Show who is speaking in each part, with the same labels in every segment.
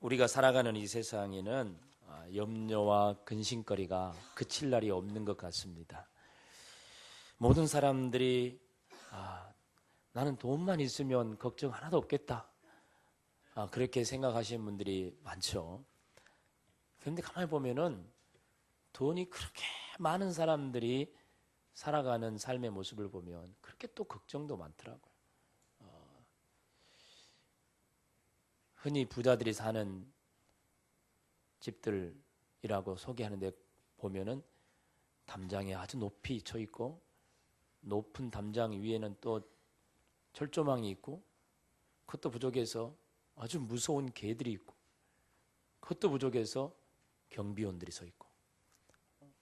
Speaker 1: 우리가 살아가는 이 세상에는 염려와 근심거리가 그칠 날이 없는 것 같습니다. 모든 사람들이 나는 돈만 있으면 걱정 하나도 없겠다, 그렇게 생각하시는 분들이 많죠. 그런데 가만히 보면은 돈이 그렇게 많은 사람들이 살아가는 삶의 모습을 보면 그렇게 또 걱정도 많더라고요. 흔히 부자들이 사는 집들이라고 소개하는데 보면은 담장에 아주 높이 쳐 있고, 높은 담장 위에는 또 철조망이 있고, 그것도 부족해서 아주 무서운 개들이 있고, 그것도 부족해서 경비원들이 서 있고,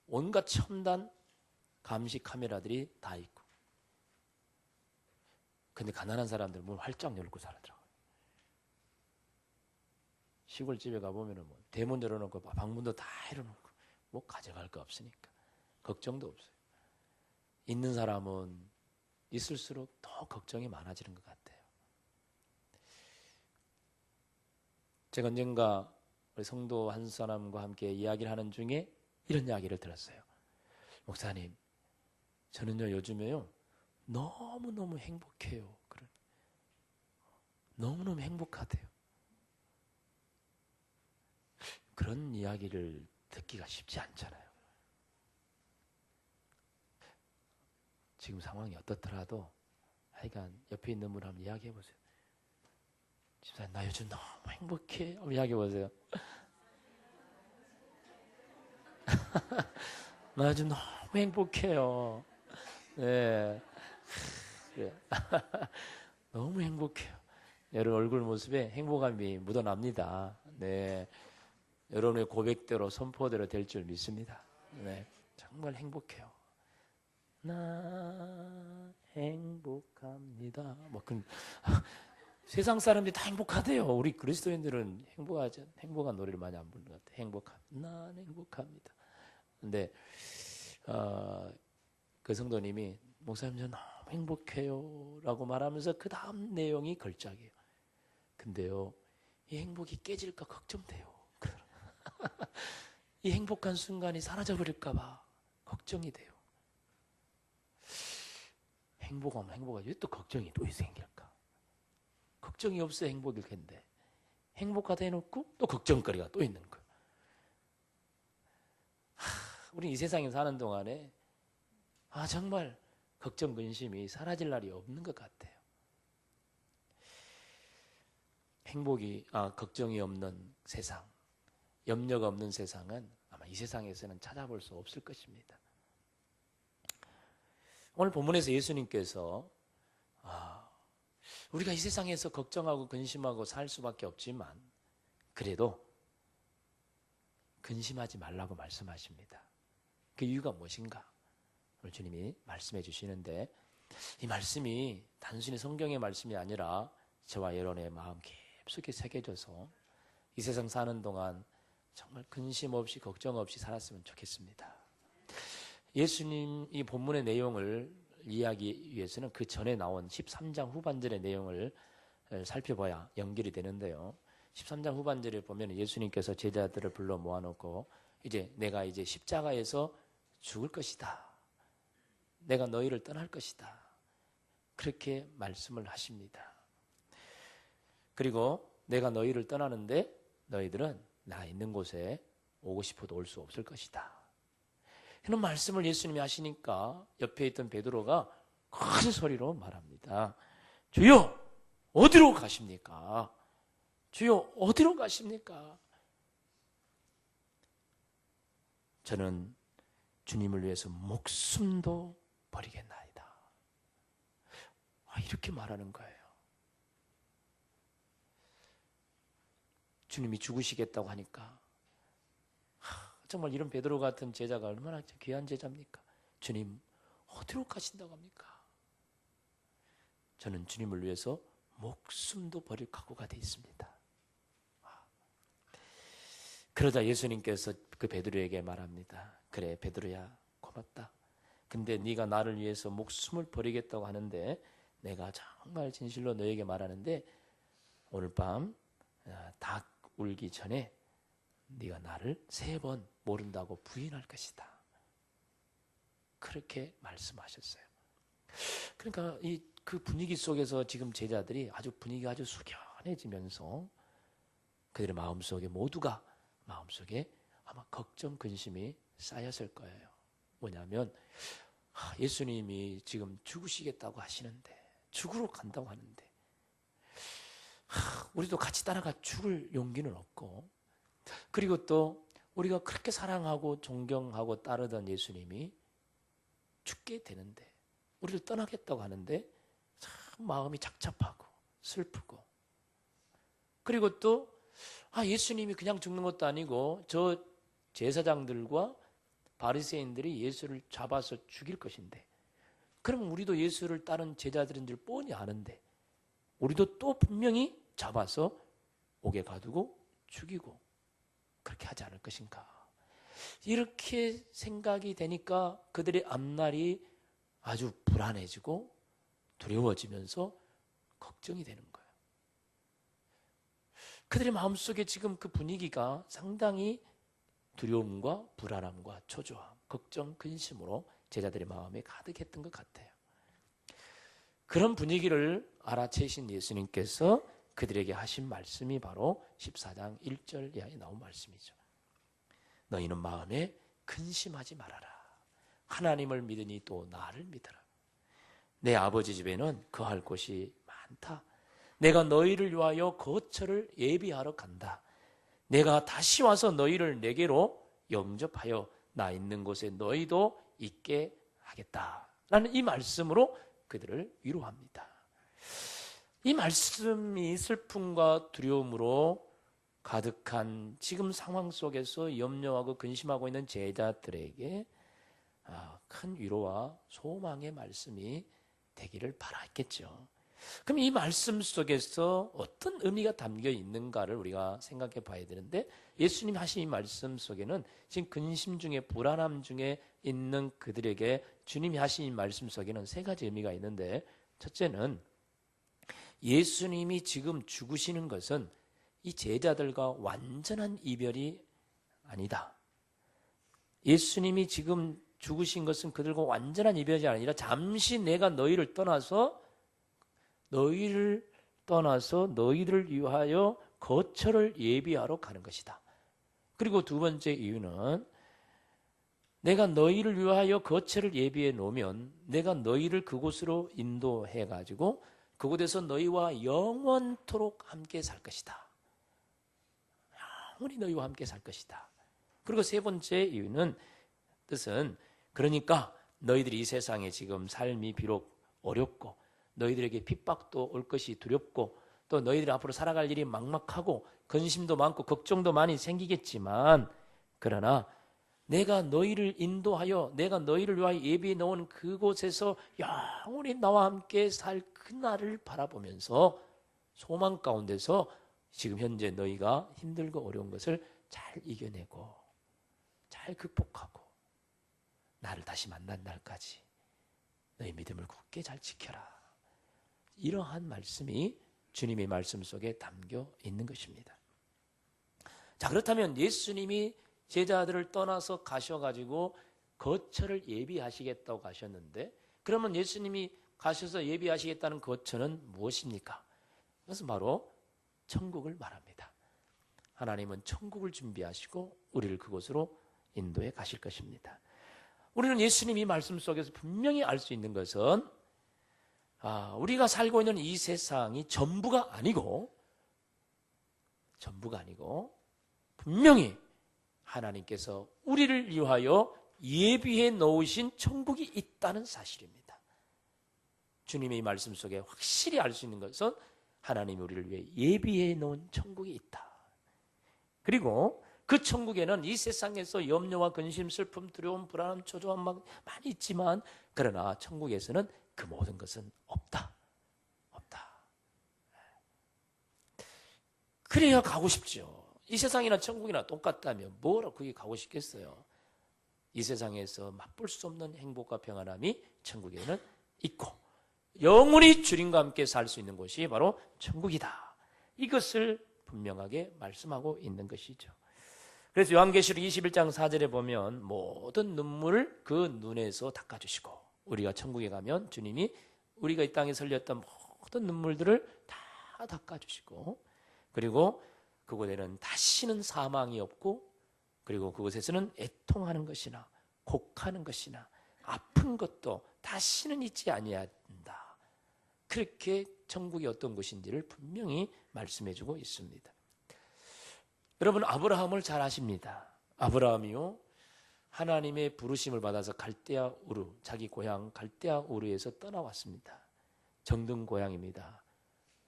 Speaker 1: 온갖 첨단 감시 카메라들이 다 있고. 근데 가난한 사람들은 문 활짝 열고 살더라고요. 시골집에 가보면은 뭐 대문 열어놓고 방문도 다 열어놓고 뭐 가져갈 거 없으니까 걱정도 없어요. 있는 사람은 있을수록 더 걱정이 많아지는 것 같아요. 제가 언젠가 우리 성도 한 사람과 함께 이야기를 하는 중에 이런 이야기를 들었어요. 목사님, 저는요 요즘에요 너무너무 행복해요. 너무너무 행복하대요. 그런 이야기를 듣기가 쉽지 않잖아요. 지금 상황이 어떻더라도 하여간 옆에 있는 분 한번 이야기해 보세요. 집사님, 나 요즘 너무 행복해. 이야기해 보세요. 나 요즘 너무 행복해요. 네. 그래. 너무 행복해요. 여러분 얼굴 모습에 행복함이 묻어납니다. 네. 여러분의 고백대로 선포대로 될 줄 믿습니다. 네. 정말 행복해요. 나 행복합니다. 세상 사람들이 다 행복하대요. 우리 그리스도인들은 행복한 노래를 많이 안 부르는 것 같아요. 난 행복합니다. 근데 그 성도님이 목사님 저 너무 행복해요 라고 말하면서 그 다음 내용이 걸작이에요. 근데요 이 행복이 깨질까 걱정돼요. 이 행복한 순간이 사라져버릴까 봐 걱정이 돼요. 행복하면 왜 또 걱정이 또 생길까? 걱정이 없어 행복일 텐데 행복하다 해놓고 또 걱정거리가 또 있는 거예요. 우리 이 세상에 사는 동안에 정말 걱정 근심이 사라질 날이 없는 것 같아요. 걱정이 없는 세상, 염려가 없는 세상은 아마 이 세상에서는 찾아볼 수 없을 것입니다. 오늘 본문에서 예수님께서 우리가 이 세상에서 걱정하고 근심하고 살 수밖에 없지만 그래도 근심하지 말라고 말씀하십니다. 그 이유가 무엇인가? 오늘 주님이 말씀해 주시는데, 이 말씀이 단순히 성경의 말씀이 아니라 저와 여러분의 마음 깊숙이 새겨져서 이 세상 사는 동안 정말 근심 없이 걱정 없이 살았으면 좋겠습니다. 예수님 이 본문의 내용을 이해하기 위해서는 그 전에 나온 13장 후반절의 내용을 살펴봐야 연결이 되는데요. 13장 후반절에 보면 예수님께서 제자들을 불러 모아놓고 내가 이제 십자가에서 죽을 것이다. 내가 너희를 떠날 것이다. 그렇게 말씀을 하십니다. 그리고 내가 너희를 떠나는데 너희들은 나 있는 곳에 오고 싶어도 올 수 없을 것이다. 이런 말씀을 예수님이 하시니까 옆에 있던 베드로가 큰 소리로 말합니다. 주여, 어디로 가십니까? 주여, 어디로 가십니까? 저는 주님을 위해서 목숨도 버리겠나이다. 이렇게 말하는 거예요. 주님이 죽으시겠다고 하니까 정말 이런 베드로 같은 제자가 얼마나 귀한 제자입니까? 주님, 어디로 가신다고 합니까? 저는 주님을 위해서 목숨도 버릴 각오가 돼 있습니다. 그러자 예수님께서 그 베드로에게 말합니다. 그래, 베드로야, 고맙다. 근데 네가 나를 위해서 목숨을 버리겠다고 하는데 내가 정말 진실로 너에게 말하는데 오늘 밤 닭 울기 전에 네가 나를 3번 모른다고 부인할 것이다. 그렇게 말씀하셨어요. 그러니까 그 분위기 속에서 지금 제자들이 분위기가 아주 숙연해지면서 그들의 마음속에 모두가 마음속에 아마 걱정, 근심이 쌓였을 거예요. 뭐냐면 예수님이 지금 죽으시겠다고 하시는데, 죽으러 간다고 하는데 우리도 같이 따라가 죽을 용기는 없고, 그리고 또 우리가 그렇게 사랑하고 존경하고 따르던 예수님이 죽게 되는데, 우리를 떠나겠다고 하는데 참 마음이 착잡하고 슬프고, 그리고 또 예수님이 그냥 죽는 것도 아니고 저 제사장들과 바리새인들이 예수를 잡아서 죽일 것인데, 그럼 우리도 예수를 따른 제자들인 줄 뻔히 아는데 우리도 또 분명히 잡아서 옥에 가두고 죽이고 그렇게 하지 않을 것인가. 이렇게 생각이 되니까 그들의 앞날이 아주 불안해지고 두려워지면서 걱정이 되는 거예요. 그들의 마음속에 지금 그 분위기가 상당히 두려움과 불안함과 초조함, 걱정, 근심으로 제자들의 마음에 가득했던 것 같아요. 그런 분위기를 알아채신 예수님께서 그들에게 하신 말씀이 바로 14장 1절 이하에 나온 말씀이죠. 너희는 마음에 근심하지 말아라. 하나님을 믿으니 또 나를 믿어라. 내 아버지 집에는 거할 곳이 많다. 내가 너희를 위하여 거처를 예비하러 간다. 내가 다시 와서 너희를 내게로 영접하여 나 있는 곳에 너희도 있게 하겠다. 라는 이 말씀으로 그들을 위로합니다. 이 말씀이 슬픔과 두려움으로 가득한 지금 상황 속에서 염려하고 근심하고 있는 제자들에게 큰 위로와 소망의 말씀이 되기를 바랐겠죠. 그럼 이 말씀 속에서 어떤 의미가 담겨 있는가를 우리가 생각해 봐야 되는데, 예수님 하신 이 말씀 속에는 지금 근심 중에, 불안함 중에 있는 그들에게 주님이 하신 이 말씀 속에는 3가지 의미가 있는데, 첫째는 예수님이 지금 죽으시는 것은 이 제자들과 완전한 이별이 아니다. 예수님이 지금 죽으신 것은 그들과 완전한 이별이 아니라 잠시 내가 너희를 떠나서 너희를 위하여 거처를 예비하러 가는 것이다. 그리고 2번째 이유는 내가 너희를 위하여 거처를 예비해 놓으면 내가 너희를 그곳으로 인도해 가지고 그곳에서 너희와 영원토록 함께 살 것이다. 영원히 너희와 함께 살 것이다. 그리고 3번째 뜻은 그러니까 너희들이 이 세상에 지금 삶이 비록 어렵고 너희들에게 핍박도 올 것이 두렵고 또 너희들이 앞으로 살아갈 일이 막막하고 근심도 많고 걱정도 많이 생기겠지만, 그러나 내가 너희를 인도하여 내가 너희를 위하여 예비해 놓은 그곳에서 영원히 나와 함께 살 그날을 바라보면서 소망 가운데서 지금 현재 너희가 힘들고 어려운 것을 잘 이겨내고 잘 극복하고 나를 다시 만난 날까지 너희 믿음을 굳게 잘 지켜라. 이러한 말씀이 주님의 말씀 속에 담겨 있는 것입니다. 자, 그렇다면 예수님이 제자들을 떠나서 가셔가지고 거처를 예비하시겠다고 하셨는데, 그러면 예수님이 가셔서 예비하시겠다는 거처는 무엇입니까? 그것은 바로 천국을 말합니다. 하나님은 천국을 준비하시고 우리를 그곳으로 인도해 가실 것입니다. 우리는 예수님이 말씀 속에서 분명히 알 수 있는 것은 우리가 살고 있는 이 세상이 전부가 아니고 분명히 하나님께서 우리를 위하여 예비해 놓으신 천국이 있다는 사실입니다. 주님의 말씀 속에 확실히 알 수 있는 것은 하나님이 우리를 위해 예비해 놓은 천국이 있다. 그리고 그 천국에는 이 세상에서 염려와 근심, 슬픔, 두려움, 불안함, 초조함 많이 있지만, 그러나 천국에서는 그 모든 것은 없다. 그래야 가고 싶죠. 이 세상이나 천국이나 똑같다면 뭐라 거기 가고 싶겠어요. 이 세상에서 맛볼 수 없는 행복과 평안함이 천국에는 있고 영원히 주님과 함께 살 수 있는 곳이 바로 천국이다. 이것을 분명하게 말씀하고 있는 것이죠. 그래서 요한계시록 21장 4절에 보면 모든 눈물을 그 눈에서 닦아주시고, 우리가 천국에 가면 주님이 우리가 이 땅에 흘렸던 모든 눈물들을 다 닦아주시고, 그리고 그곳에는 다시는 사망이 없고, 그리고 그곳에서는 애통하는 것이나 곡하는 것이나 아픈 것도 다시는 있지 아니한다. 그렇게 천국이 어떤 곳인지를 분명히 말씀해주고 있습니다. 여러분, 아브라함을 잘 아십니다. 아브라함이요, 하나님의 부르심을 받아서 갈대아 우르, 자기 고향 갈대아 우르에서 떠나왔습니다. 정든 고향입니다.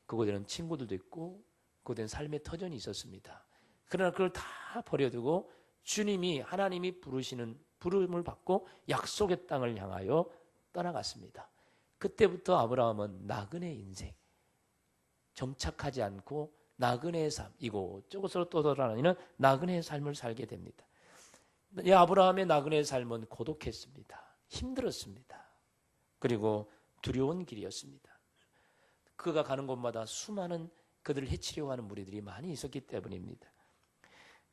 Speaker 1: 그곳에는 친구들도 있고 그곳에는 삶의 터전이 있었습니다. 그러나 그걸 다 버려두고 주님이, 하나님이 부르시는 부름을 받고 약속의 땅을 향하여 떠나갔습니다. 그때부터 아브라함은 나그네 인생, 정착하지 않고 나그네의 삶, 이곳저곳으로 떠돌아다니는 나그네의 삶을 살게 됩니다. 이 아브라함의 나그네의 삶은 고독했습니다. 힘들었습니다. 그리고 두려운 길이었습니다. 그가 가는 곳마다 수많은 그들을 해치려고 하는 무리들이 많이 있었기 때문입니다.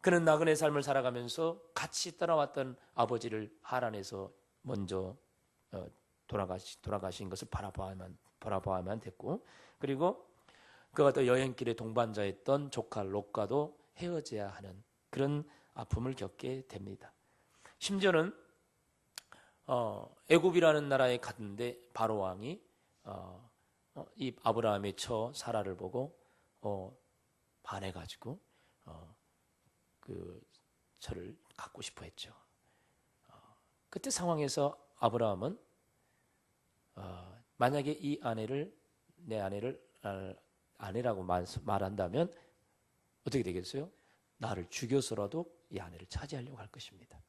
Speaker 1: 그는 나그네 삶을 살아가면서 같이 떠나왔던 아버지를 하란에서 먼저 돌아가신 것을 바라봐야만 됐고, 그리고 그가 또 여행길에 동반자였던 조카 롯과도 헤어져야 하는 그런 아픔을 겪게 됩니다. 심지어는 애굽이라는 나라에 갔는데 바로 왕이 이 아브라함의 처 사라를 보고 반해가지고 그 처를 갖고 싶어 했죠. 그때 상황에서 아브라함은 만약에 이 아내를, 내 아내를 아내라고 말한다면 어떻게 되겠어요? 나를 죽여서라도 이 아내를 차지하려고 할 것입니다.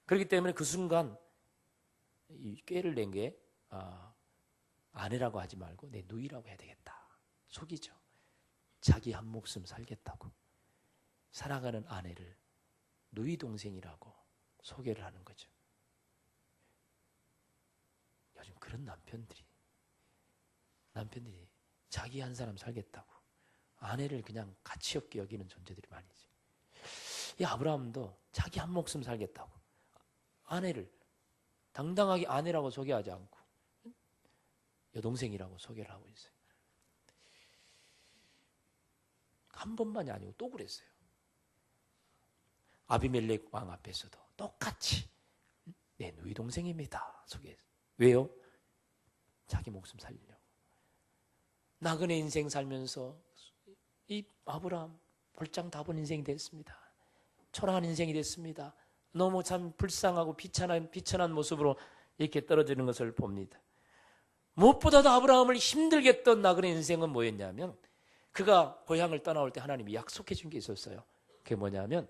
Speaker 1: 그렇기 때문에 그 순간 이 꾀를 낸 게 아내라고 하지 말고 내 누이라고 해야 되겠다. 속이죠. 자기 한 목숨 살겠다고 살아가는 아내를 누이 동생이라고 소개를 하는 거죠. 요즘 그런 남편들이 자기 한 사람 살겠다고 아내를 그냥 가치 없게 여기는 존재들이 많이 있어요. 이 아브라함도 자기 한 목숨 살겠다고 아내를 당당하게 아내라고 소개하지 않고 여동생이라고 소개를 하고 있어요. 한 번만이 아니고 또 그랬어요. 아비멜렉 왕 앞에서도 똑같이 내 누이 동생입니다 소개했어요. 왜요? 자기 목숨 살리려고. 나그네 인생 살면서 이 아브라함 볼장 다본 인생이 됐습니다. 초라한 인생이 됐습니다. 너무 참 불쌍하고 비천한 모습으로 이렇게 떨어지는 것을 봅니다. 무엇보다도 아브라함을 힘들게 했던 나그네 인생은 뭐였냐면, 그가 고향을 떠나올 때 하나님이 약속해 준 게 있었어요. 그게 뭐냐면,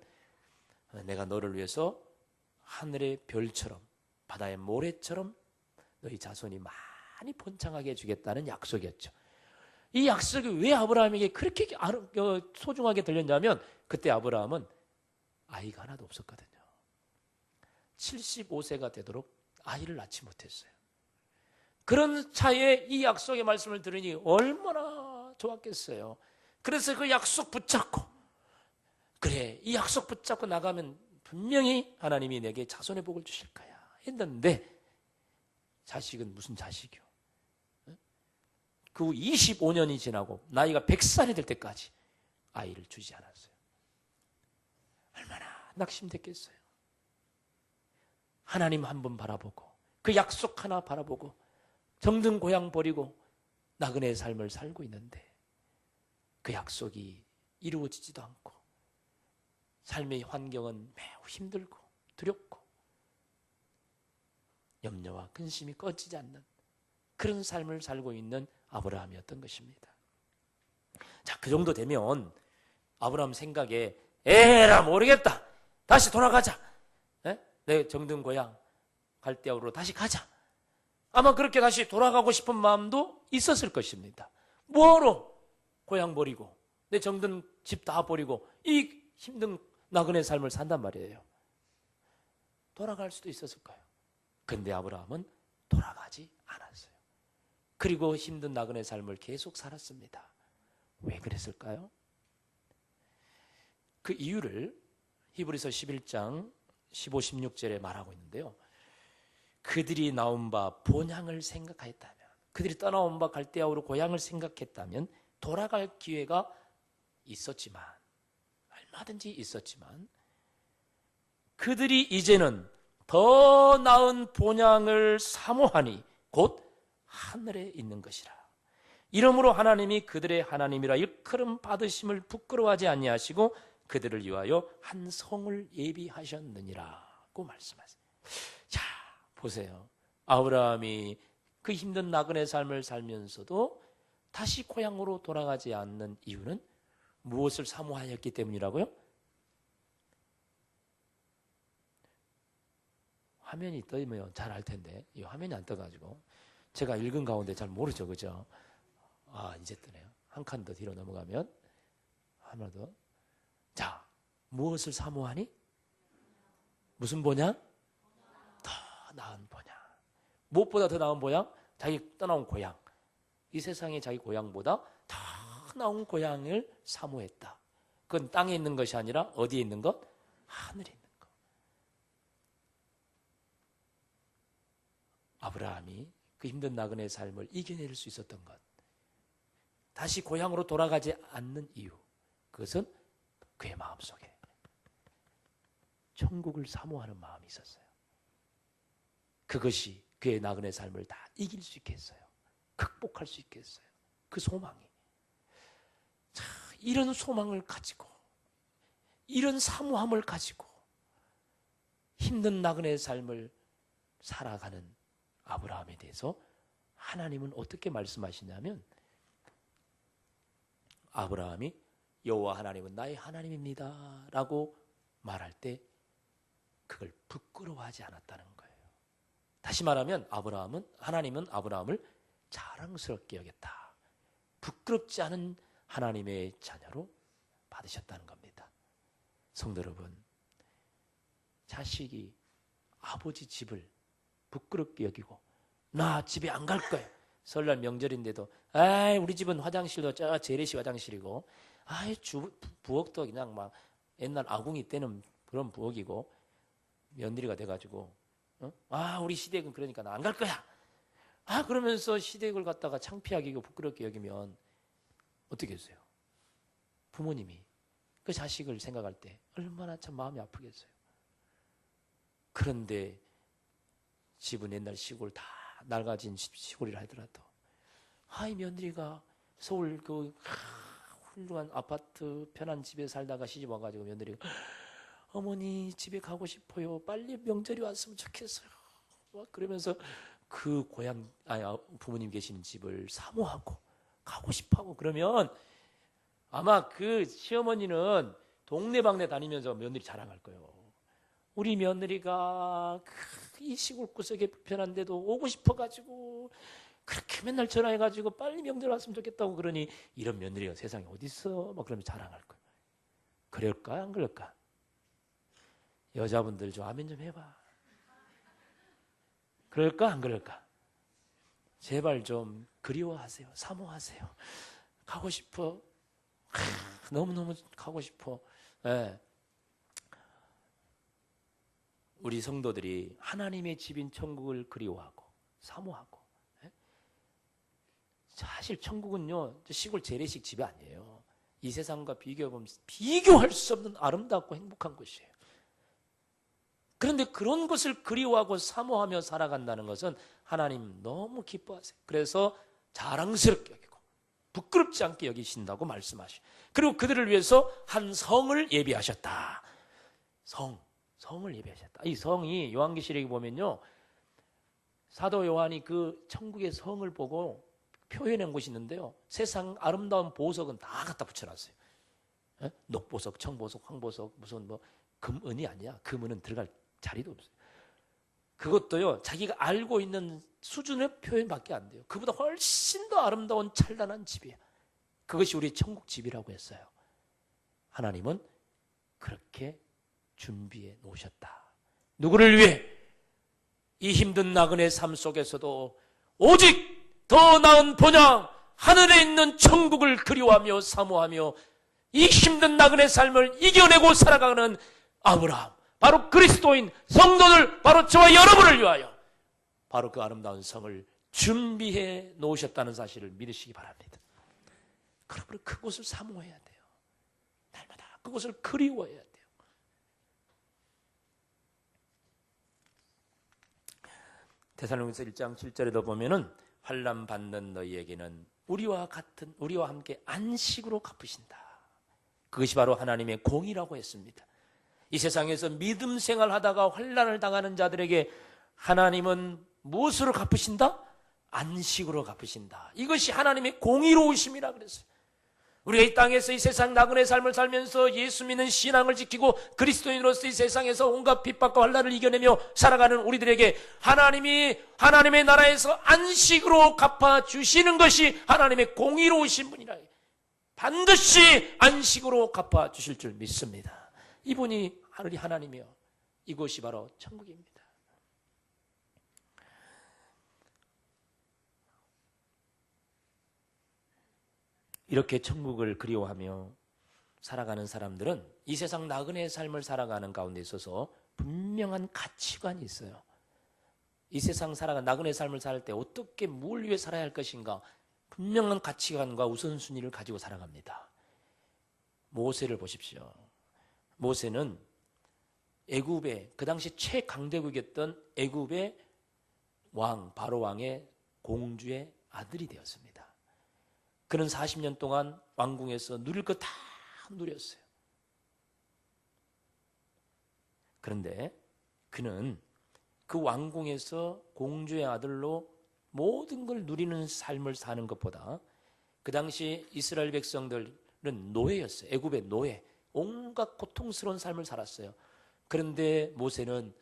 Speaker 1: 내가 너를 위해서 하늘의 별처럼 바다의 모래처럼 너희 자손이 많이 번창하게 해주겠다는 약속이었죠. 이 약속이 왜 아브라함에게 그렇게 소중하게 들렸냐면, 그때 아브라함은 아이가 하나도 없었거든요. 75세가 되도록 아이를 낳지 못했어요. 그런 차에 이 약속의 말씀을 들으니 얼마나 좋았겠어요. 그래서 그 약속 붙잡고, 그래, 이 약속 붙잡고 나가면 분명히 하나님이 내게 자손의 복을 주실 거야 했는데, 자식은 무슨 자식이요? 그 후 25년이 지나고 나이가 100살이 될 때까지 아이를 주지 않았어요. 얼마나 낙심됐겠어요. 하나님 한 번 바라보고 그 약속 하나 바라보고 정든 고향 버리고 나그네의 삶을 살고 있는데 그 약속이 이루어지지도 않고 삶의 환경은 매우 힘들고 두렵고 염려와 근심이 꺼지지 않는 그런 삶을 살고 있는 아브라함이었던 것입니다. 자, 그 정도 되면 아브라함 생각에 에라 모르겠다. 다시 돌아가자. 내 정든 고향 갈대아우로 다시 가자. 아마 그렇게 다시 돌아가고 싶은 마음도 있었을 것입니다. 뭐하러 고향 버리고 내 정든 집 다 버리고 이 힘든 나그네 삶을 산단 말이에요. 돌아갈 수도 있었을 거예요. 근데 아브라함은 돌아가지 않았어요. 그리고 힘든 나그네 삶을 계속 살았습니다. 왜 그랬을까요? 그 이유를 히브리서 11장 15, 16절에 말하고 있는데요. 그들이 나온 바 본향을 생각하였다면, 그들이 떠나온 바 갈대아우로 고향을 생각했다면 돌아갈 기회가 있었지만, 얼마든지 있었지만, 그들이 이제는 더 나은 본향을 사모하니 곧 하늘에 있는 것이라. 이러므로 하나님이 그들의 하나님이라 일컬음 받으심을 부끄러워하지 아니하시고 그들을 위하여 한 성을 예비하셨느니라고 말씀하세요. 자, 보세요. 아브라함이 그 힘든 나그네 삶을 살면서도 다시 고향으로 돌아가지 않는 이유는 무엇을 사모하였기 때문이라고요? 화면이 떠면 잘 알 텐데 이 화면이 안 떠가지고 제가 읽은 가운데 잘 모르죠, 그죠? 아, 이제 뜨네요. 한 칸 더 뒤로 넘어가면 하나 더. 자, 무엇을 사모하니? 무슨 본향? 더 나은 본향. 무엇보다 더 나은 본향? 자기 떠나온 고향. 이 세상에 자기 고향보다 더 나은 고향을 사모했다. 그건 땅에 있는 것이 아니라 어디에 있는 것? 하늘에 있는 것. 아브라함이 그 힘든 나그네의 삶을 이겨낼 수 있었던 것, 다시 고향으로 돌아가지 않는 이유, 그것은 그의 마음속에 천국을 사모하는 마음이 있었어요. 그것이 그의 나그네 삶을 다 이길 수 있게 했어요. 극복할 수 있게 했어요. 그 소망이. 자, 이런 소망을 가지고, 이런 사모함을 가지고 힘든 나그네 삶을 살아가는 아브라함에 대해서 하나님은 어떻게 말씀하시냐면, 아브라함이 여호와 하나님은 나의 하나님입니다 라고 말할 때 그걸 부끄러워하지 않았다는 거예요. 다시 말하면 하나님은 아브라함을 자랑스럽게 여겼다. 부끄럽지 않은 하나님의 자녀로 받으셨다는 겁니다. 성도 여러분, 자식이 아버지 집을 부끄럽게 여기고 나 집에 안 갈 거야. 설날 명절인데도 우리 집은 화장실도 저 재래식 화장실이고 부엌도 그냥 막 옛날 아궁이 때는 그런 부엌이고 며느리가 돼가지고 우리 시댁은 그러니까 나 안 갈 거야. 그러면서 시댁을 갖다가 창피하게 여기고 부끄럽게 여기면 어떻게 했어요? 부모님이 그 자식을 생각할 때 얼마나 참 마음이 아프겠어요. 그런데 집은 옛날 시골 다 낡아진 시골이라 하더라도 이 며느리가 서울 그 훌륭한 아파트 편한 집에 살다가 시집 와가지고 며느리가 어머니 집에 가고 싶어요. 빨리 명절이 왔으면 좋겠어요. 그러면서 그 고향 부모님 계시는 집을 사모하고 가고 싶어하고 그러면 아마 그 시어머니는 동네방네 다니면서 며느리 자랑할 거예요. 우리 며느리가 이 시골 구석에 불편한데도 오고 싶어가지고 그렇게 맨날 전화해가지고 빨리 명절 왔으면 좋겠다고 그러니 이런 며느리가 세상에 어디 있어? 막 그러면 자랑할 거예요. 그럴까 안 그럴까? 여자분들 좀 아멘 좀 해봐. 그럴까 안 그럴까? 제발 좀 그리워하세요. 사모하세요. 가고 싶어. 너무너무 가고 싶어. 네. 우리 성도들이 하나님의 집인 천국을 그리워하고 사모하고, 사실 천국은요 시골 재래식 집이 아니에요. 이 세상과 비교해보면 비교할 수 없는 아름답고 행복한 곳이에요. 그런데 그런 것을 그리워하고 사모하며 살아간다는 것은 하나님 너무 기뻐하세요. 그래서 자랑스럽게 여기고 부끄럽지 않게 여기신다고 말씀하시고, 그리고 그들을 위해서 한 성을 예비하셨다. 성을 예비하셨다. 이 성이 요한계시록에 보면요, 사도 요한이 그 천국의 성을 보고 표현한 곳이 있는데요, 세상 아름다운 보석은 다 갖다 붙여놨어요. 녹보석, 청보석, 황보석, 무슨 금은이 아니야. 금은은 들어갈 자리도 없어요. 그것도요 자기가 알고 있는 수준의 표현밖에 안 돼요. 그보다 훨씬 더 아름다운 찬란한 집이에요. 그것이 우리 천국 집이라고 했어요. 하나님은 그렇게 준비해 놓으셨다. 누구를 위해? 이 힘든 나그네 삶 속에서도 오직 더 나은 본향 하늘에 있는 천국을 그리워하며 사모하며 이 힘든 나그네 삶을 이겨내고 살아가는 아브라함, 바로 그리스도인 성도들, 바로 저와 여러분을 위하여 바로 그 아름다운 성을 준비해 놓으셨다는 사실을 믿으시기 바랍니다. 그러므로 그곳을 사모해야 돼요. 날마다 그곳을 그리워해야 돼요. 데살로니가서 1장 7절에도 보면은 환난 받는 너희에게는 우리와 함께 안식으로 갚으신다. 그것이 바로 하나님의 공의라고 했습니다. 이 세상에서 믿음 생활하다가 환난을 당하는 자들에게 하나님은 무엇으로 갚으신다? 안식으로 갚으신다. 이것이 하나님의 공의로우심이라 그랬어요. 우리가 이 땅에서 이 세상 나그네 삶을 살면서 예수 믿는 신앙을 지키고 그리스도인으로서 이 세상에서 온갖 핍박과 환난을 이겨내며 살아가는 우리들에게 하나님이 하나님의 나라에서 안식으로 갚아주시는 것이 하나님의 공의로우신 분이라. 반드시 안식으로 갚아주실 줄 믿습니다. 이분이 우리 하나님이요, 이곳이 바로 천국입니다. 이렇게 천국을 그리워하며 살아가는 사람들은 이 세상 나그네의 삶을 살아가는 가운데 있어서 분명한 가치관이 있어요. 이 세상 살아가는 나그네의 삶을 살 때 어떻게 뭘 위해 살아야 할 것인가, 분명한 가치관과 우선순위를 가지고 살아갑니다. 모세를 보십시오. 모세는 애굽의 그 당시 최강대국이었던 애굽의 왕, 바로 왕의 공주의 아들이 되었습니다. 그는 40년 동안 왕궁에서 누릴 것 다 누렸어요. 그런데 그는 그 왕궁에서 공주의 아들로 모든 걸 누리는 삶을 사는 것보다 그 당시 이스라엘 백성들은 노예였어요. 애굽의 노예. 온갖 고통스러운 삶을 살았어요. 그런데 모세는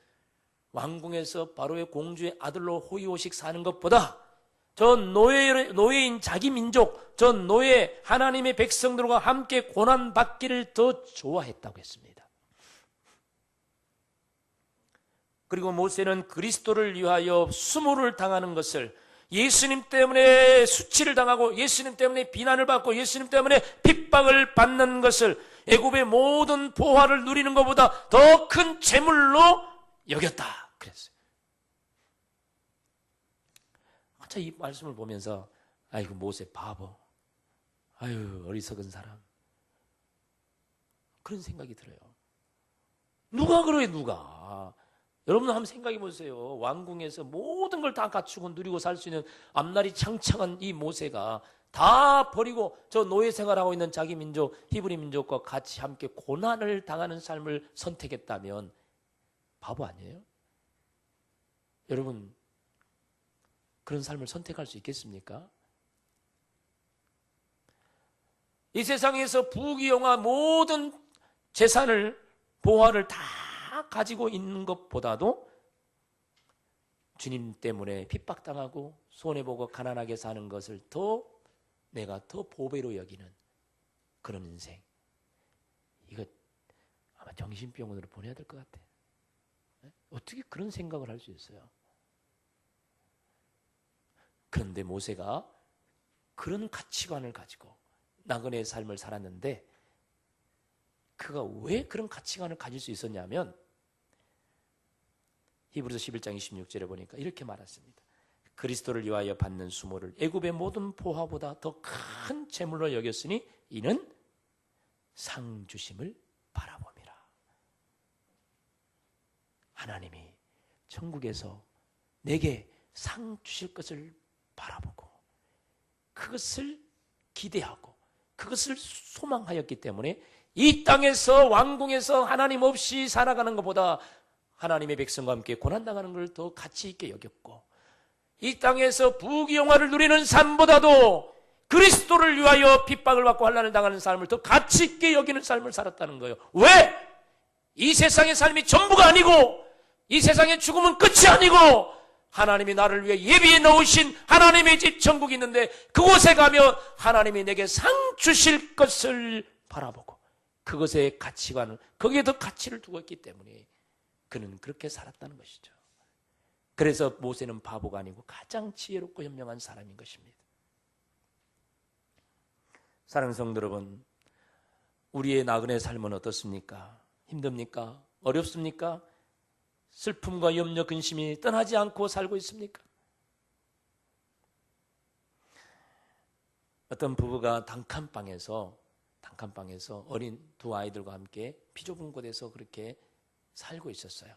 Speaker 1: 왕궁에서 바로의 공주의 아들로 호의호식 사는 것보다 저 노예인 자기 민족, 저 노예 하나님의 백성들과 함께 고난받기를 더 좋아했다고 했습니다. 그리고 모세는 그리스도를 위하여 수모를 당하는 것을, 예수님 때문에 수치를 당하고 예수님 때문에 비난을 받고 예수님 때문에 핍박을 받는 것을 애굽의 모든 보화를 누리는 것보다 더 큰 재물로 여겼다 그랬어요. 이 말씀을 보면서 아이고 모세 바보, 아유 어리석은 사람, 그런 생각이 들어요. 누가 그래 누가? 여러분 한번 생각해 보세요. 왕궁에서 모든 걸 다 갖추고 누리고 살 수 있는 앞날이 창창한 이 모세가 다 버리고 저 노예 생활하고 있는 자기 민족 히브리 민족과 같이 함께 고난을 당하는 삶을 선택했다면 바보 아니에요? 여러분 그런 삶을 선택할 수 있겠습니까? 이 세상에서 부귀영화 모든 재산을 보화를 다 가지고 있는 것보다도 주님 때문에 핍박당하고 손해보고 가난하게 사는 것을 내가 더 보배로 여기는 그런 인생, 이거 아마 정신병원으로 보내야 될 것 같아요. 어떻게 그런 생각을 할 수 있어요? 그런데 모세가 그런 가치관을 가지고 나그네의 삶을 살았는데 그가 왜 그런 가치관을 가질 수 있었냐면 히브리서 11장 26절에 보니까 이렇게 말했습니다. 그리스도를 위하여 받는 수모를 애굽의 모든 보화보다 더 큰 재물로 여겼으니 이는 상 주심을 바라봅니다. 하나님이 천국에서 내게 상 주실 것을 바라보고 그것을 기대하고 그것을 소망하였기 때문에 이 땅에서 왕궁에서 하나님 없이 살아가는 것보다 하나님의 백성과 함께 고난당하는 걸 더 가치 있게 여겼고, 이 땅에서 부귀영화를 누리는 삶보다도 그리스도를 위하여 핍박을 받고 환난을 당하는 삶을 더 가치 있게 여기는 삶을 살았다는 거예요. 왜? 이 세상의 삶이 전부가 아니고 이 세상의 죽음은 끝이 아니고 하나님이 나를 위해 예비해 놓으신 하나님의 집 천국이 있는데 그곳에 가면 하나님이 내게 상 주실 것을 바라보고 그것의 가치관을, 거기에 더 가치를 두고 있기 때문에 그는 그렇게 살았다는 것이죠. 그래서 모세는 바보가 아니고 가장 지혜롭고 현명한 사람인 것입니다. 사랑하는 성도 여러분, 우리의 나그네 삶은 어떻습니까? 힘듭니까? 어렵습니까? 슬픔과 염려, 근심이 떠나지 않고 살고 있습니까? 어떤 부부가 단칸방에서 어린 두 아이들과 함께 비좁은 곳에서 그렇게 살고 있었어요.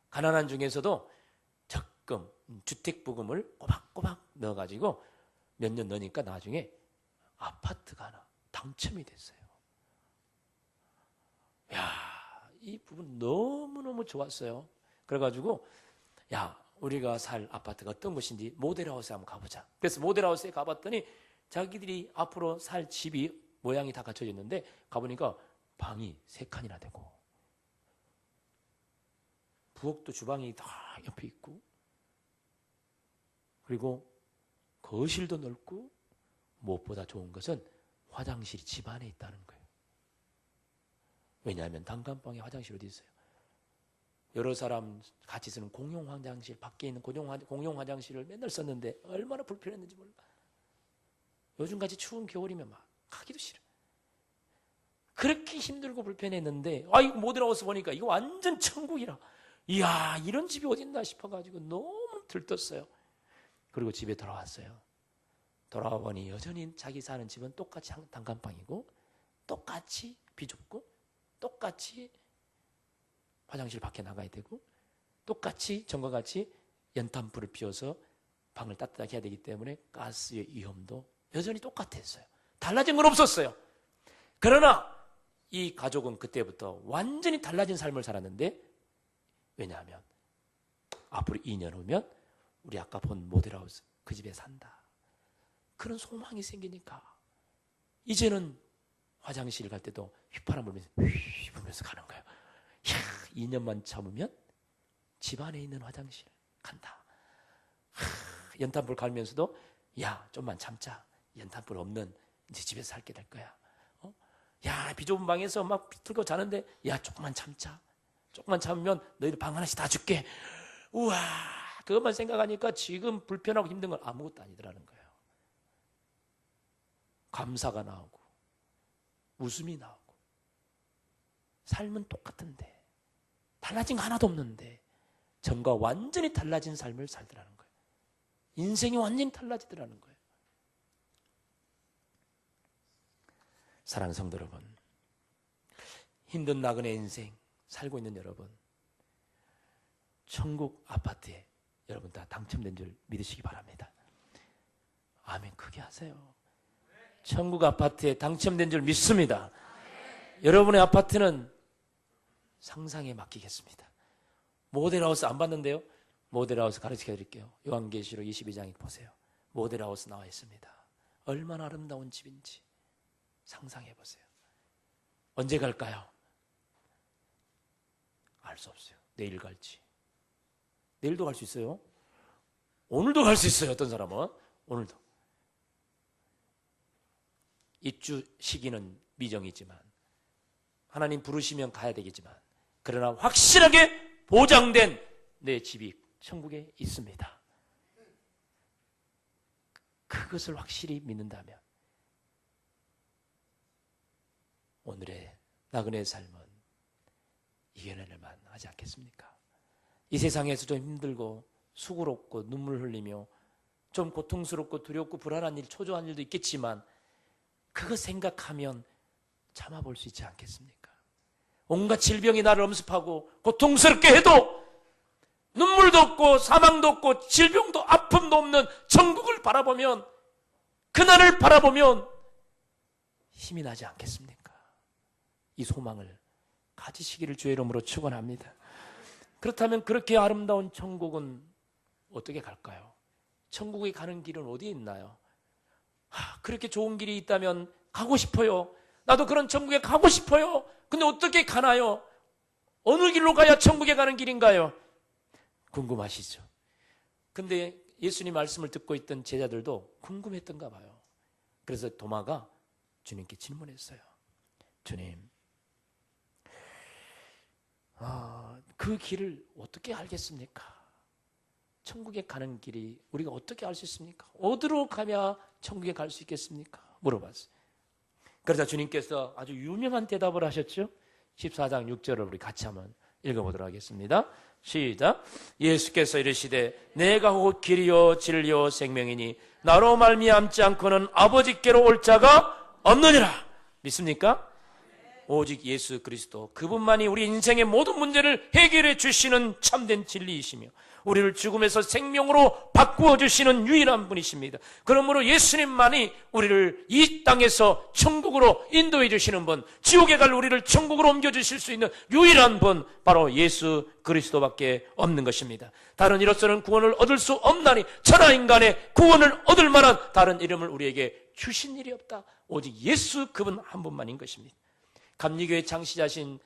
Speaker 1: 가난한 중에서도 적금, 주택부금을 꼬박꼬박 넣어가지고 몇 년 넣으니까 나중에 아파트가 하나 당첨이 됐어요. 야, 이 부분 너무너무 좋았어요. 그래가지고 야, 우리가 살 아파트가 어떤 곳인지 모델하우스에 한번 가보자. 그래서 모델하우스에 가봤더니 자기들이 앞으로 살 집이 모양이 다 갖춰져 있는데 가보니까 방이 3칸이나 되고 부엌도 주방이 다 옆에 있고 그리고 거실도 넓고 무엇보다 좋은 것은 화장실이 집 안에 있다는 거예요. 왜냐하면 단칸방에 화장실이 어디 있어요? 여러 사람 같이 쓰는 공용 화장실, 밖에 있는 공용 화장실을 맨날 썼는데 얼마나 불편했는지 몰라. 요즘같이 추운 겨울이면 막 가기도 싫어. 그렇게 힘들고 불편했는데 이거 모델하우스 보니까 이거 완전 천국이라. 이야, 이런 집이 어딨나 싶어가지고 너무 들떴어요. 그리고 집에 돌아왔어요. 돌아와 보니 여전히 자기 사는 집은 똑같이 단칸방이고 똑같이 비좁고 똑같이 화장실 밖에 나가야 되고 똑같이 전과 같이 연탄불을 피워서 방을 따뜻하게 해야 되기 때문에 가스의 위험도 여전히 똑같았어요. 달라진 건 없었어요. 그러나 이 가족은 그때부터 완전히 달라진 삶을 살았는데 왜냐하면 앞으로 2년 후면 우리 아까 본 모델하우스 그 집에 산다. 그런 소망이 생기니까 이제는 화장실 갈 때도 휘파람 불면서 가는 거예요. 야, 2년만 참으면 집 안에 있는 화장실 간다. 연탄불 갈면서도 야, 좀만 참자. 연탄불 없는 이제 집에서 살게 될 거야. 야, 비좁은 방에서 막 비틀고 자는데 야, 조금만 참자. 조금만 참으면 너희들 방 하나씩 다 줄게. 우와, 그것만 생각하니까 지금 불편하고 힘든 건 아무것도 아니더라는 거예요. 감사가 나오고 웃음이 나오고 삶은 똑같은데 달라진 거 하나도 없는데 전과 완전히 달라진 삶을 살더라는 거예요. 인생이 완전히 달라지더라는 거예요. 사랑하는 성도 여러분, 힘든 나그네 인생 살고 있는 여러분, 천국 아파트에 여러분 다 당첨된 줄 믿으시기 바랍니다. 아멘 크게 하세요. 천국 아파트에 당첨된 줄 믿습니다. 여러분의 아파트는 상상에 맡기겠습니다. 모델하우스 안 봤는데요? 모델하우스 가르쳐 드릴게요. 요한계시록 22장에 보세요. 모델하우스 나와 있습니다. 얼마나 아름다운 집인지 상상해 보세요. 언제 갈까요? 알 수 없어요. 내일 갈지. 내일도 갈 수 있어요. 오늘도 갈 수 있어요. 어떤 사람은 오늘도. 입주 시기는 미정이지만 하나님 부르시면 가야 되겠지만 그러나 확실하게 보장된 내 집이 천국에 있습니다. 그것을 확실히 믿는다면 오늘의 나그네의 삶은 이겨낼 만하지 않겠습니까? 이 세상에서 좀 힘들고 수고롭고 눈물 흘리며 좀 고통스럽고 두렵고 불안한 일, 초조한 일도 있겠지만 그거 생각하면 참아볼 수 있지 않겠습니까? 온갖 질병이 나를 엄습하고 고통스럽게 해도 눈물도 없고 사망도 없고 질병도 아픔도 없는 천국을 바라보면 그날을 바라보면 힘이 나지 않겠습니까? 이 소망을 가지시기를 주의 이름으로 축원합니다. 그렇다면 그렇게 아름다운 천국은 어떻게 갈까요? 천국에 가는 길은 어디에 있나요? 그렇게 좋은 길이 있다면 가고 싶어요. 나도 그런 천국에 가고 싶어요. 근데 어떻게 가나요? 어느 길로 가야 천국에 가는 길인가요? 궁금하시죠? 근데 예수님 말씀을 듣고 있던 제자들도 궁금했던가 봐요. 그래서 도마가 주님께 질문했어요. 주님, 그 길을 어떻게 알겠습니까? 천국에 가는 길이 우리가 어떻게 알 수 있습니까? 어디로 가면 천국에 갈 수 있겠습니까? 물어봤어요. 그러자 주님께서 아주 유명한 대답을 하셨죠. 14장 6절을 우리 같이 한번 읽어보도록 하겠습니다. 시작. 예수께서 이르시되 내가 곧 길이요 진리요 생명이니 나로 말미암지 않고는 아버지께로 올 자가 없느니라. 믿습니까? 오직 예수 그리스도 그분만이 우리 인생의 모든 문제를 해결해 주시는 참된 진리이시며 우리를 죽음에서 생명으로 바꾸어 주시는 유일한 분이십니다. 그러므로 예수님만이 우리를 이 땅에서 천국으로 인도해 주시는 분, 지옥에 갈 우리를 천국으로 옮겨 주실 수 있는 유일한 분, 바로 예수 그리스도밖에 없는 것입니다. 다른 이로서는 구원을 얻을 수 없나니 천하 인간의 구원을 얻을 만한 다른 이름을 우리에게 주신 일이 없다. 오직 예수 그분 한 분만인 것입니다. 감리교의 장시자인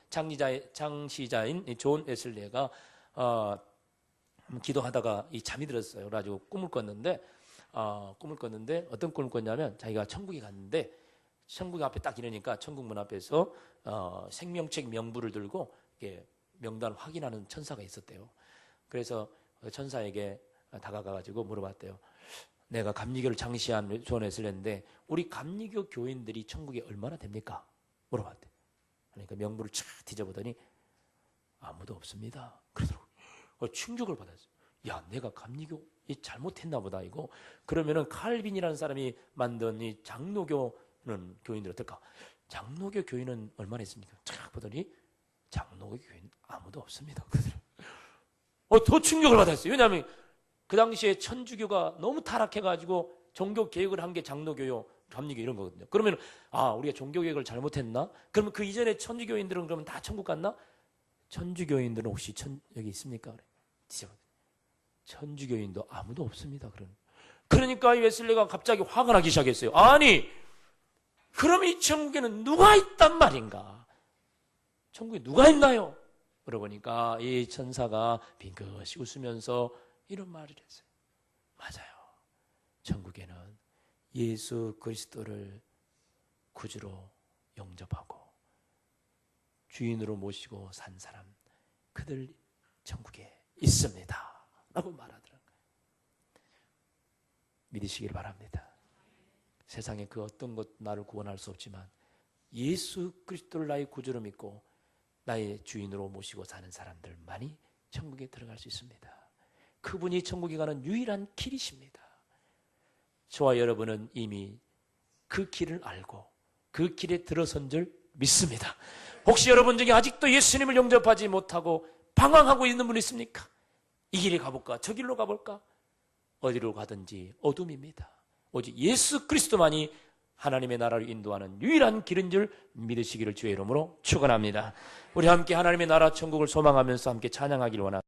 Speaker 1: 존 웨슬리가 기도하다가 잠이 들었어요. 그래가지고 꿈을 꿨는데 어떤 꿈을 꿨냐면 자기가 천국에 갔는데 천국 앞에 딱 이러니까 천국 문 앞에서 생명책 명부를 들고 이렇게 명단 확인하는 천사가 있었대요. 그래서 그 천사에게 다가가가지고 물어봤대요. 내가 감리교를 장시한 존 웨슬리인데 우리 감리교 교인들이 천국에 얼마나 됩니까? 물어봤대. 그러니까 명부를 쫙 뒤져보더니 아무도 없습니다. 그러더라고요. 충격을 받았어요. 야, 내가 감리교 잘못했나 보다 이거. 그러면은 칼빈이라는 사람이 만든 이 장로교는 교인들 어떨까? 장로교 교인은 얼마나 있습니까? 쫙 보더니 장로교 교인 아무도 없습니다. 더 충격을 받았어요. 왜냐하면 그 당시에 천주교가 너무 타락해가지고 종교 개혁을 한 게 장로교요, 감리교 이런 거거든요. 그러면 우리가 종교 개혁을 잘못했나? 그러면 그 이전에 천주교인들은 그러면 다 천국 갔나? 천주교인들은 혹시 여기 있습니까? 그래. 천주교인도 아무도 없습니다. 그러니까 이 웨슬리가 갑자기 화가 나기 시작했어요. 아니, 그럼 이 천국에는 누가 있단 말인가? 천국에 누가 있나요? 물어보니까 이 천사가 빙긋이 웃으면서 이런 말을 했어요. 맞아요. 천국에는 예수 그리스도를 구주로 영접하고 주인으로 모시고 산 사람, 그들 천국에 있습니다 라고 말하더라고요. 믿으시길 바랍니다. 세상에 그 어떤 것 나를 구원할 수 없지만 예수 그리스도를 나의 구주로 믿고 나의 주인으로 모시고 사는 사람들만이 천국에 들어갈 수 있습니다. 그분이 천국에 가는 유일한 길이십니다. 저와 여러분은 이미 그 길을 알고 그 길에 들어선 줄 믿습니다. 혹시 여러분 중에 아직도 예수님을 영접하지 못하고 방황하고 있는 분 있습니까? 이 길에 가볼까? 저 길로 가볼까? 어디로 가든지 어둠입니다. 오직 예수 그리스도만이 하나님의 나라를 인도하는 유일한 길인 줄 믿으시기를 주의 이름으로 축원합니다. 우리 함께 하나님의 나라 천국을 소망하면서 함께 찬양하기를 원합니다.